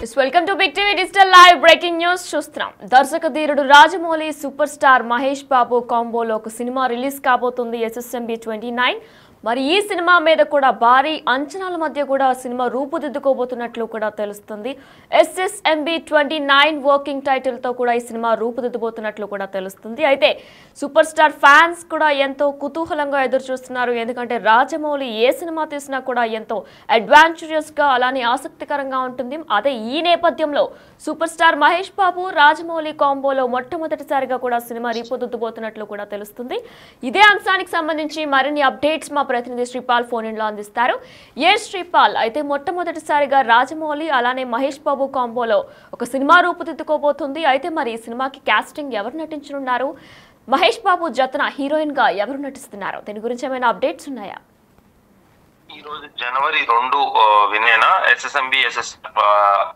Welcome to big TV digital live breaking news చూస్తున్నాం. దర్శక ధీరుడు రాజమౌళి సూపర్ స్టార్ మహేష్ బాబు కాంబోలో ఒక సినిమా రిలీజ్ కాబోతుంది SSMB 29. మరి ఈ సినిమా మీద కూడా భారీ అంచనాల మధ్య కూడా సినిమా రూపుదిద్దుకోబోతున్నట్లు కూడా తెలుస్తుంది. SSMB 29 వర్కింగ్ టైటిల్ తో కూడా ఈ సినిమా రూపుదిద్దుబోతున్నట్లు కూడా తెలుస్తుంది. అయితే సూపర్ స్టార్ ఫ్యాన్స్ కూడా ఎంతో కుతూహలంగా ఎదురు చూస్తున్నారు. ఎందుకంటే రాజమౌళి ఏ సినిమా తీసినా కూడా ఎంతో అడ్వాంచరస్ గా అలానే ఆసక్తికరంగా ఉంటుంది. అదే ఈ నేపథ్యంలో సూపర్ స్టార్ మహేష్ బాబు రాజమౌళి కాంబోలో మొట్టమొదటిసారిగా కూడా సినిమా రూపుదిద్దుబోతున్నట్లు కూడా తెలుస్తుంది. ఇదే అంశానికి సంబంధించి మరిన్ని అప్డేట్స్ మా ప్రతినిధి శ్రీపాల్ ఫోన్ ఇన్ లో అందిస్తారు. శ్రీపాల్, అయితే మొట్టమొదటిసారిగా రాజమౌళి అలానే మహేష్ బాబు కాంబోలో ఒక సినిమా రూపుదిద్దుకోబోతుంది. అయితే మరి ఈ సినిమాకి కాస్టింగ్ ఎవరు నటించనున్నారు? మహేష్ బాబు జతన హీరోయిన్ గా ఎవరు నటిస్తున్నారు? దీని గురించి ఏమైనా అప్డేట్స్ ఉన్నాయా? ఈ రోజు జనవరి 2 వినేన SSMB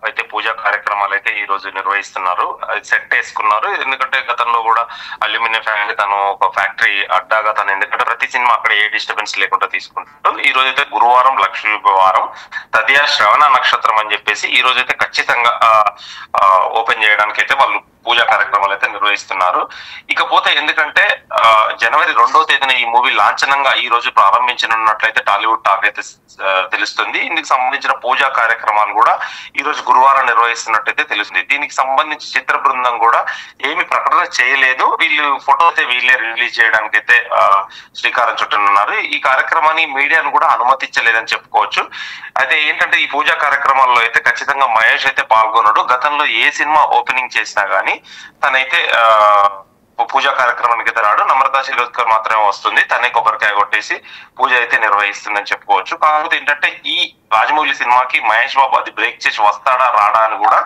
అయితే పూజా కార్యక్రమాలు అయితే ఈ రోజు నిర్వహిస్తున్నారు. సెట్ వేసుకున్నారు. ఎందుకంటే గతంలో కూడా అల్యూమినియం ఫ్యాక్టరీ తను ఒక ఫ్యాక్టరీ అడ్డాగా తను, ఎందుకంటే ప్రతి సినిమా అక్కడ ఏ డిస్టర్బెన్స్ లేకుండా తీసుకుంటారు. ఈ రోజు అయితే గురువారం లక్ష్మీ వారం తదియా శ్రవణ నక్షత్రం అని చెప్పేసి ఈ రోజు అయితే ఖచ్చితంగా ఓపెన్ చేయడానికి అయితే వాళ్ళు పూజా కార్యక్రమాలు అయితే నిర్వహిస్తున్నారు. ఇకపోతే ఎందుకంటే జనవరి 2వ తేదీన ఈ మూవీ లాంఛనంగా ఈ రోజు ప్రారంభించనున్నట్లయితే టాలీవుడ్ టాక్ అయితే తెలుస్తుంది. ఇందుకు సంబంధించిన పూజా కార్యక్రమాలు కూడా ఈ రోజు గురువారం నిర్వహిస్తున్నట్టయితే తెలుస్తుంది. దీనికి సంబంధించి చిత్ర బృందం కూడా ఏమి ప్రకటన చేయలేదు. వీళ్ళు ఫోటో అయితే వీళ్ళే రిలీజ్ చేయడానికి అయితే శ్రీకారం చుట్టనున్నారు. ఈ కార్యక్రమాన్ని మీడియాను కూడా అనుమతించలేదని చెప్పుకోవచ్చు. అయితే ఏంటంటే ఈ పూజా కార్యక్రమాల్లో అయితే ఖచ్చితంగా మహేష్ అయితే పాల్గొనడు. గతంలో ఏ సినిమా ఓపెనింగ్ చేసినా గానీ తనైతే పూజా కార్యక్రమానికి అయితే రాడు. నమ్రతా శిరోద్కర్ మాత్రమే వస్తుంది. తనే కొబ్బరికాయ కొట్టేసి పూజ అయితే నిర్వహిస్తుందని చెప్పుకోవచ్చు. కాకపోతే ఏంటంటే ఈ రాజమౌళి సినిమాకి మహేష్ బాబు అది బ్రేక్ చేసి వస్తాడా రాడా అని కూడా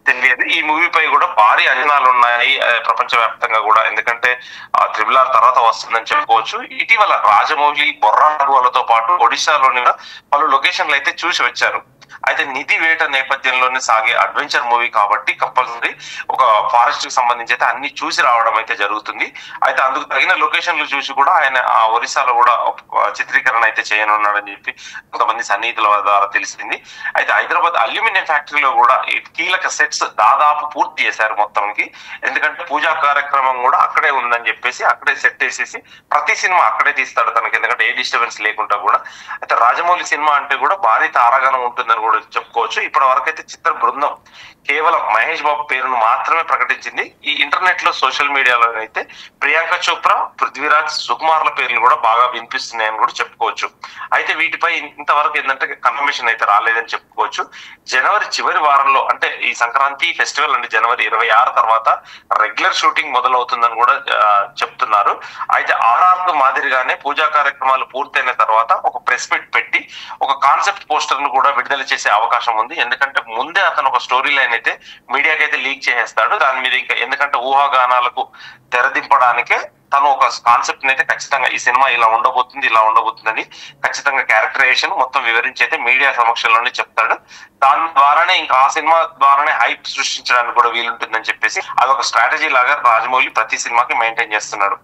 తెలియదు. ఈ మూవీపై కూడా భారీ అంచనాలు ఉన్నాయి ప్రపంచవ్యాప్తంగా కూడా. ఎందుకంటే RRR తర్వాత వస్తుందని చెప్పుకోవచ్చు. ఇటీవల రాజమౌళి బొర్రాలతో పాటు ఒడిశాలోని పలు లొకేషన్లు అయితే చూసి వచ్చారు. అయితే నిధి వేట నేపథ్యంలోనే సాగే అడ్వెంచర్ మూవీ కాబట్టి కంపల్సరీ ఒక ఫారెస్ట్ కి సంబంధించి అయితే అన్ని చూసి రావడం అయితే జరుగుతుంది. అయితే అందుకు తగిన లొకేషన్లు చూసి కూడా ఆయన ఆ ఒరిస్సాలో కూడా చిత్రీకరణ అయితే చేయనున్నాడని చెప్పి కొంతమంది సన్నిహితుల ద్వారా తెలిసింది. అయితే హైదరాబాద్ అల్యూమినియం ఫ్యాక్టరీలో కూడా కీలక సెట్స్ దాదాపు పూర్తి చేశారు మొత్తంకి. ఎందుకంటే పూజా కార్యక్రమం కూడా అక్కడే ఉందని చెప్పేసి అక్కడే సెట్ వేసేసి ప్రతి సినిమా అక్కడే తీస్తాడు తనకి, ఎందుకంటే ఏ డిస్టర్బెన్స్ లేకుండా కూడా. అయితే రాజమౌళి సినిమా అంటే కూడా భారీ తారాగణం ఉంటుందని కూడా చెప్పుకోవచ్చు. ఇప్పటి వరకు అయితే చిత్ర బృందం కేవలం మహేష్ బాబు పేరును మాత్రమే ప్రకటించింది. ఈ ఇంటర్నెట్ లో సోషల్ మీడియాలో అయితే ప్రియాంక చోప్రా, పృథ్వీరాజ్, సుకుమార్ల పేర్లు కూడా బాగా వినిపిస్తున్నాయని కూడా చెప్పుకోవచ్చు. అయితే వీటిపై ఇంతవరకు ఏంటంటే కన్ఫర్మేషన్ అయితే రాలేదని చెప్పుకోవచ్చు. జనవరి చివరి వారంలో అంటే ఈ సంక్రాంతి ఫెస్టివల్ అంటే జనవరి 26 తర్వాత రెగ్యులర్ షూటింగ్ మొదలవుతుందని కూడా చెప్తున్నారు. అయితే RRR మాదిరిగానే పూజా కార్యక్రమాలు పూర్తయిన తర్వాత ఒక ప్రెస్ మీట్ పెట్టి ఒక కాన్సెప్ట్ పోస్టర్ ను కూడా విడుదల చేసే అవకాశం ఉంది. ఎందుకంటే ముందే అతను ఒక స్టోరీ లైన్ అయితే మీడియాకి అయితే లీక్ చేసేస్తాడు. దాని మీద ఇంకా ఎందుకంటే ఊహాగానాలకు తెరదింపడానికే తను ఒక కాన్సెప్ట్ అయితే ఖచ్చితంగా ఈ సినిమా ఇలా ఉండబోతుందని ఖచ్చితంగా క్యారెక్టరైజేషన్ మొత్తం వివరించి అయితే మీడియా సమక్షంలోనే చెప్తాడు. దాని ద్వారానే ఇంకా ఆ సినిమా ద్వారానే హైప్ సృష్టించడానికి కూడా వీలుంటుందని చెప్పేసి అదొక స్ట్రాటజీ లాగా రాజమౌళి ప్రతి సినిమాకి మెయింటైన్ చేస్తున్నాడు.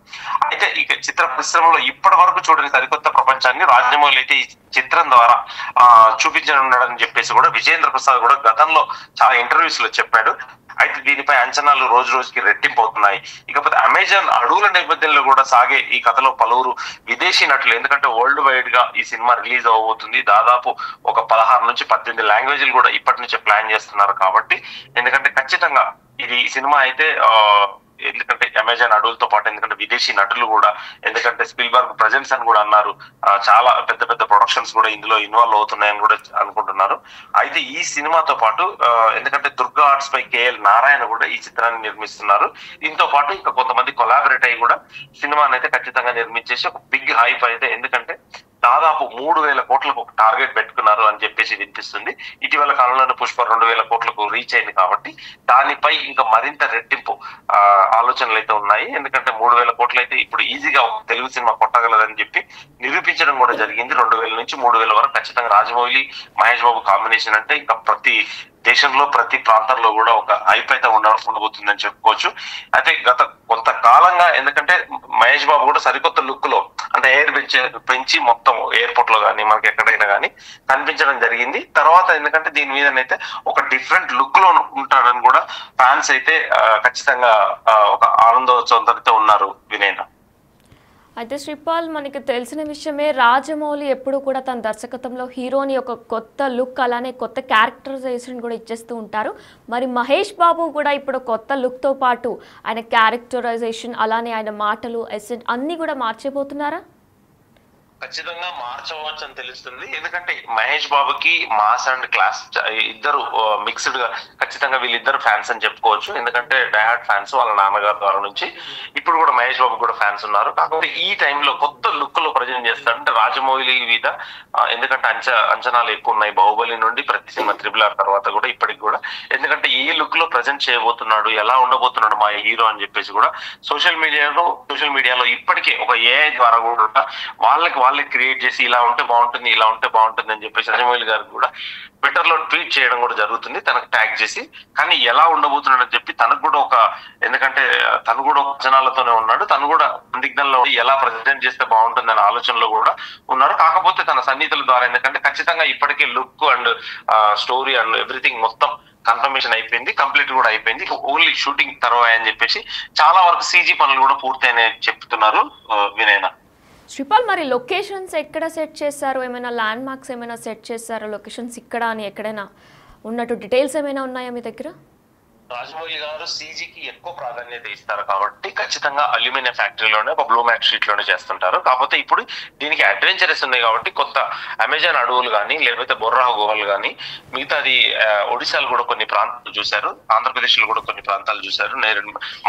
అయితే ఇక చిత్ర పరిశ్రమలో ఇప్పటి వరకు చూడని సరికొత్త ప్రపంచాన్ని రాజమౌళి అయితే ఈ చిత్రం ద్వారా చూపించనున్నాడని చెప్పేసి కూడా విజేంద్ర ప్రసాద్ కూడా గతంలో చాలా ఇంటర్వ్యూస్ లో చెప్పాడు. అయితే దీనిపై అంచనాలు రోజు రోజుకి రెట్టింపు అవుతున్నాయి. ఇకపోతే అమెజాన్ అడవుల నేపథ్యంలో కూడా సాగే ఈ కథలో పలువురు విదేశీ నటులు, ఎందుకంటే వరల్డ్ వైడ్ గా ఈ సినిమా రిలీజ్ అవబోతుంది. దాదాపు ఒక 16 నుంచి 18 లాంగ్వేజ్లు కూడా ఇప్పటి నుంచే ప్లాన్ చేస్తున్నారు. కాబట్టి ఎందుకంటే ఖచ్చితంగా ఇది సినిమా అయితే ఎందుకంటే అమెజాన్ అడవులతో పాటు ఎందుకంటే విదేశీ నటులు కూడా, ఎందుకంటే స్పిల్బర్గ్ ప్రజెన్స్ అని కూడా అన్నారు. చాలా పెద్ద పెద్ద ప్రొడక్షన్స్ కూడా ఇందులో ఇన్వాల్వ్ అవుతున్నాయని కూడా అనుకుంటున్నారు. అయితే ఈ సినిమాతో పాటు ఎందుకంటే దుర్గా ఆర్ట్స్ పై KL నారాయణ కూడా ఈ చిత్రాన్ని నిర్మిస్తున్నారు. దీంతో పాటు ఇంకా కొంతమంది కొలాబరేట్ అయ్యి కూడా సినిమాని అయితే ఖచ్చితంగా నిర్మించేసి ఒక బిగ్ హైప్ అయితే, ఎందుకంటే దాదాపు 3,000 కోట్లకు ఒక టార్గెట్ పెట్టుకున్నారు అని చెప్పేసి వినిపిస్తుంది. ఇటీవల కాలంలోనే పుష్ప 2,000 కోట్లకు రీచ్ అయింది. కాబట్టి దానిపై ఇంకా మరింత రెట్టింపు ఆలోచనలు అయితే ఉన్నాయి. ఎందుకంటే 3,000 కోట్లు అయితే ఇప్పుడు ఈజీగా తెలుగు సినిమా కొట్టగలదని చెప్పి నిరూపించడం కూడా జరిగింది. 2,000 నుంచి 3,000 వరకు ఖచ్చితంగా రాజమౌళి మహేష్ బాబు కాంబినేషన్ అంటే ఇంకా ప్రతి దేశంలో ప్రతి ప్రాంతంలో కూడా ఒక హైప్ అయితే ఉండబోతుందని చెప్పుకోవచ్చు. అయితే గత కొంతకాలంగా ఎందుకంటే మహేష్ బాబు కూడా సరికొత్త లుక్ లో అంటే ఎయిర్ పెంచి మొత్తం ఎయిర్పోర్ట్ లో కానీ మనకి ఎక్కడైనా కానీ కనిపించడం జరిగింది. తర్వాత ఎందుకంటే దీని మీదనైతే ఒక డిఫరెంట్ లుక్ లో ఉంటాడని కూడా ఫ్యాన్స్ అయితే ఖచ్చితంగా ఒక ఆనందోత్సవంతో ఉన్నారు వినయ్. అయితే శ్రీపాల్, మనకి తెలిసిన విషయమే, రాజమౌళి ఎప్పుడు కూడా తన దర్శకత్వంలో హీరోని ఒక కొత్త లుక్ అలానే కొత్త క్యారెక్టరైజేషన్ కూడా ఇచ్చేస్తూ ఉంటారు. మరి మహేష్ బాబు కూడా ఇప్పుడు కొత్త లుక్తో పాటు ఆయన క్యారెక్టరైజేషన్ అలానే ఆయన మాటలు ఎసెంట్ అన్నీ కూడా మార్చేపోతున్నారా? ఖచ్చితంగా మార్చవచ్చు అని తెలుస్తుంది. ఎందుకంటే మహేష్ బాబుకి మాస్ అండ్ క్లాస్ ఇద్దరు మిక్స్డ్ గా ఖచ్చితంగా వీళ్ళిద్దరు ఫ్యాన్స్ అని చెప్పుకోవచ్చు. ఎందుకంటే డైహార్డ్ ఫ్యాన్స్ వాళ్ళ నాన్నగారి ద్వారా నుంచి ఇప్పుడు కూడా మహేష్ బాబు కూడా ఫ్యాన్స్ ఉన్నారు. కాకపోతే ఈ టైంలో కొత్త లుక్ లో ప్రజెంట్ చేస్తారంటే రాజమౌళి మీద ఎందుకంటే అంచనాలు ఎక్కువ ఉన్నాయి బాహుబలి నుండి ప్రతి సినిమా RRR తర్వాత కూడా ఇప్పటికి కూడా. ఎందుకంటే ఈ లుక్ లో ప్రజెంట్ చేయబోతున్నాడు, ఎలా ఉండబోతున్నాడు మా హీరో అని చెప్పేసి కూడా సోషల్ మీడియాలో ఇప్పటికే ఒక AI ద్వారా కూడా వాళ్ళే క్రియేట్ చేసి ఇలా ఉంటే బాగుంటుంది అని చెప్పేసి రాజమౌళి గారికి కూడా ట్విట్టర్ లో ట్వీట్ చేయడం కూడా జరుగుతుంది తనకు ట్యాగ్ చేసి. కానీ ఎలా ఉండబోతున్నాడు అని చెప్పి తనకు కూడా ఎందుకంటే తను కూడా ఒక అంచనాలతోనే ఉన్నాడు, తను కూడా సందిగ్ధంలో ఎలా ప్రజెంట్ చేస్తే బాగుంటుంది అనే ఆలోచనలో కూడా ఉన్నారు. కాకపోతే తన సన్నిహితుల ద్వారా ఎందుకంటే ఖచ్చితంగా ఇప్పటికే look and story and everything మొత్తం కన్ఫర్మేషన్ అయిపోయింది, కంప్లీట్ కూడా అయిపోయింది. ఓన్లీ షూటింగ్ తర్వాత అని చెప్పేసి చాలా వరకు CG పనులు కూడా పూర్తయినాయి చెప్తున్నారు వినయ్. శ్రీపాల్, మరి లొకేషన్స్ ఎక్కడ సెట్ చేశారు? ఏమైనా ల్యాండ్ మార్క్స్ ఏమైనా సెట్ చేశారో లొకేషన్స్ ఇక్కడ అని ఎక్కడైనా ఉన్నట్టు డీటెయిల్స్ ఏమైనా ఉన్నాయా మీ దగ్గర? రాజమౌళి గారు CGకి ఎక్కువ ప్రాధాన్యత ఇస్తారు కాబట్టి ఖచ్చితంగా అల్యూమినియం ఫ్యాక్టరీలోనే ఒక బ్లూ మ్యాట్ షీట్ లోనే చేస్తుంటారు. కాకపోతే ఇప్పుడు దీనికి అడ్వెంచరస్ ఉన్నాయి కాబట్టి కొత్త అమెజాన్ అడవులు కానీ లేకపోతే బొర్రా గుహలు కానీ మిగతాది ఒడిశాలో కూడా కొన్ని ప్రాంతాలు చూశారు, ఆంధ్రప్రదేశ్ లో కూడా కొన్ని ప్రాంతాలు చూశారు,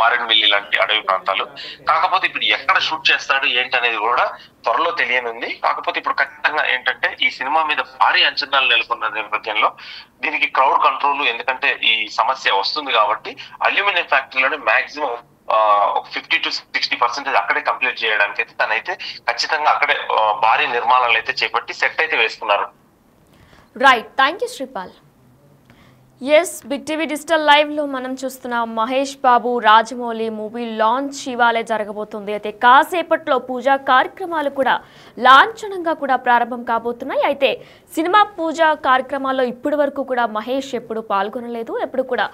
మారేడుమిల్లి లాంటి అడవి ప్రాంతాలు. కాకపోతే ఇప్పుడు ఎక్కడ షూట్ చేస్తాడు ఏంటి అనేది కూడా త్వరలో తెలియనుంది. కాకపోతే ఇప్పుడు ఖచ్చితంగా ఏంటంటే ఈ సినిమా మీద భారీ అంచనాలు నెలకొన్న నేపథ్యంలో దీనికి క్రౌడ్ కంట్రోల్ ఎందుకంటే ఈ సమస్య వస్తుంది కాబట్టి అల్యూమినియం ఫ్యాక్టరీలోనే మాక్సిమం 50 to 60% అక్కడే కంప్లీట్ చేయడానికి అయితే తనైతే ఖచ్చితంగా అక్కడే భారీ నిర్మాణాలు అయితే చేపట్టి సెట్ అయితే వేసుకున్నారు. Right, thank you Sripal. Yes, big TV digital లైవ్లో మనం చూస్తున్నాం మహేష్ బాబు రాజమౌళి మూవీ లాంచ్ ఇవాళే జరగబోతుంది. అయితే కాసేపట్లో పూజా కార్యక్రమాలు కూడా లాంఛనంగా కూడా ప్రారంభం కాబోతున్నాయి. అయితే సినిమా పూజా కార్యక్రమాల్లో ఇప్పటి వరకు కూడా మహేష్ ఎప్పుడు పాల్గొనలేదు, ఎప్పుడు కూడా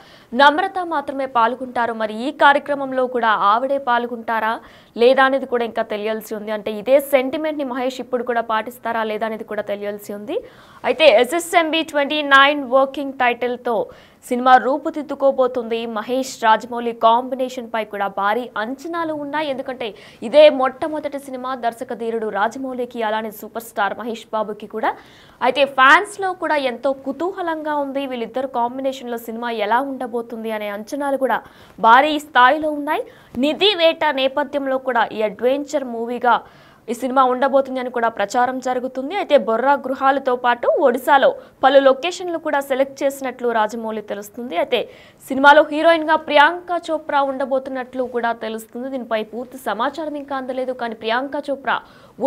నమ్రత మాత్రమే పాల్గొంటారు. మరి ఈ కార్యక్రమంలో కూడా ఆవిడే పాల్గొంటారా లేదా అనేది కూడా ఇంకా తెలియాల్సి ఉంది. అంటే ఇదే సెంటిమెంట్ని మహేష్ ఇప్పుడు కూడా పాటిస్తారా లేదా అనేది కూడా తెలియాల్సి ఉంది. అయితే SSMB 29 వర్కింగ్ టైటిల్తో సినిమా రూపుదిద్దుకోబోతుంది. మహేష్ రాజమౌళి కాంబినేషన్ పై కూడా భారీ అంచనాలు ఉన్నాయి. ఎందుకంటే ఇదే మొట్టమొదటి సినిమా దర్శక ధీరుడు రాజమౌళికి అలానే సూపర్ స్టార్ మహేష్ బాబుకి కూడా. అయితే ఫ్యాన్స్ లో కూడా ఎంతో కుతూహలంగా ఉంది వీళ్ళిద్దరు కాంబినేషన్ లో సినిమా ఎలా ఉండబోతుంది అనే అంచనాలు కూడా భారీ స్థాయిలో ఉన్నాయి. నిధి వేట నేపథ్యంలో కూడా ఈ అడ్వెంచర్ మూవీగా ఈ సినిమా ఉండబోతుంది అని కూడా ప్రచారం జరుగుతుంది. అయితే బొర్రా గృహాలతో పాటు ఒడిశాలో పలు లొకేషన్లు కూడా సెలెక్ట్ చేసినట్లు రాజమౌళి తెలుస్తుంది. అయితే సినిమాలో హీరోయిన్ గా ప్రియాంక చోప్రా ఉండబోతున్నట్లు కూడా తెలుస్తుంది. దీనిపై పూర్తి సమాచారం ఇంకా అందలేదు, కానీ ప్రియాంక చోప్రా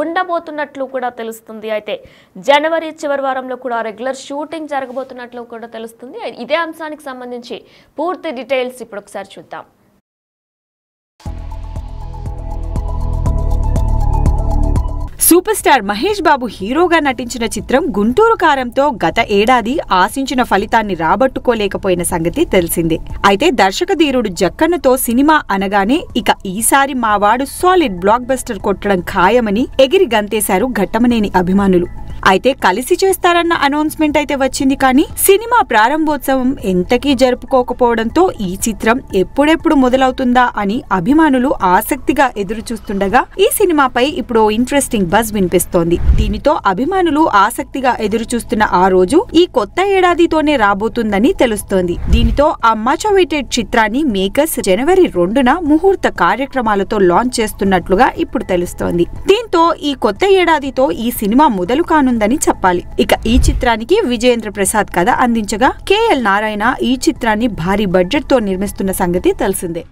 ఉండబోతున్నట్లు కూడా తెలుస్తుంది. అయితే జనవరి చివరి వారంలో కూడా రెగ్యులర్ షూటింగ్ జరగబోతున్నట్లు కూడా తెలుస్తుంది. ఇదే అంశానికి సంబంధించి పూర్తి డీటెయిల్స్ ఇప్పుడు ఒకసారి చూద్దాం. సూపర్ స్టార్ మహేష్ బాబు హీరోగా నటించిన చిత్రం గుంటూరు కారంతో గత ఏడాది ఆశించిన ఫలితాన్ని రాబట్టుకోలేకపోయిన సంగతి తెలిసిందే. అయితే దర్శక ధీరుడు జక్కన్నతో సినిమా అనగానే ఇక ఈసారి మావాడు సాలిడ్ బ్లాక్ బస్టర్ కొట్టడం ఖాయమని ఎగిరి గంతేశారు ఘట్టమనేని అభిమానులు. అయితే కలిసి చేస్తారన్న అనౌన్స్మెంట్ అయితే వచ్చింది, కానీ సినిమా ప్రారంభోత్సవం ఎంతకీ జరుపుకోకపోవడంతో ఈ చిత్రం ఎప్పుడెప్పుడు మొదలవుతుందా అని అభిమానులు ఆసక్తిగా ఎదురుచూస్తుండగా ఈ సినిమాపై ఇప్పుడు ఇంట్రెస్టింగ్ బజ్ వినిపిస్తోంది. దీనితో అభిమానులు ఆసక్తిగా ఎదురుచూస్తున్న ఆ రోజు ఈ కొత్త ఏడాదితోనే రాబోతుందని తెలుస్తోంది. దీనితో ఆ మచ్ అవైటెడ్ చిత్రాన్ని మేకర్స్ జనవరి 2న ముహూర్త కార్యక్రమాలతో లాంచ్ చేస్తున్నట్లుగా ఇప్పుడు తెలుస్తోంది. దీంతో ఈ కొత్త ఏడాదితో ఈ సినిమా మొదలు కానుందని చెప్పాలి. ఇక ఈ చిత్రానికి విజయేంద్ర ప్రసాద్ కథ అందించగా KL నారాయణ ఈ చిత్రాన్ని భారీ బడ్జెట్ తో నిర్మిస్తున్న సంగతి తెలిసిందే.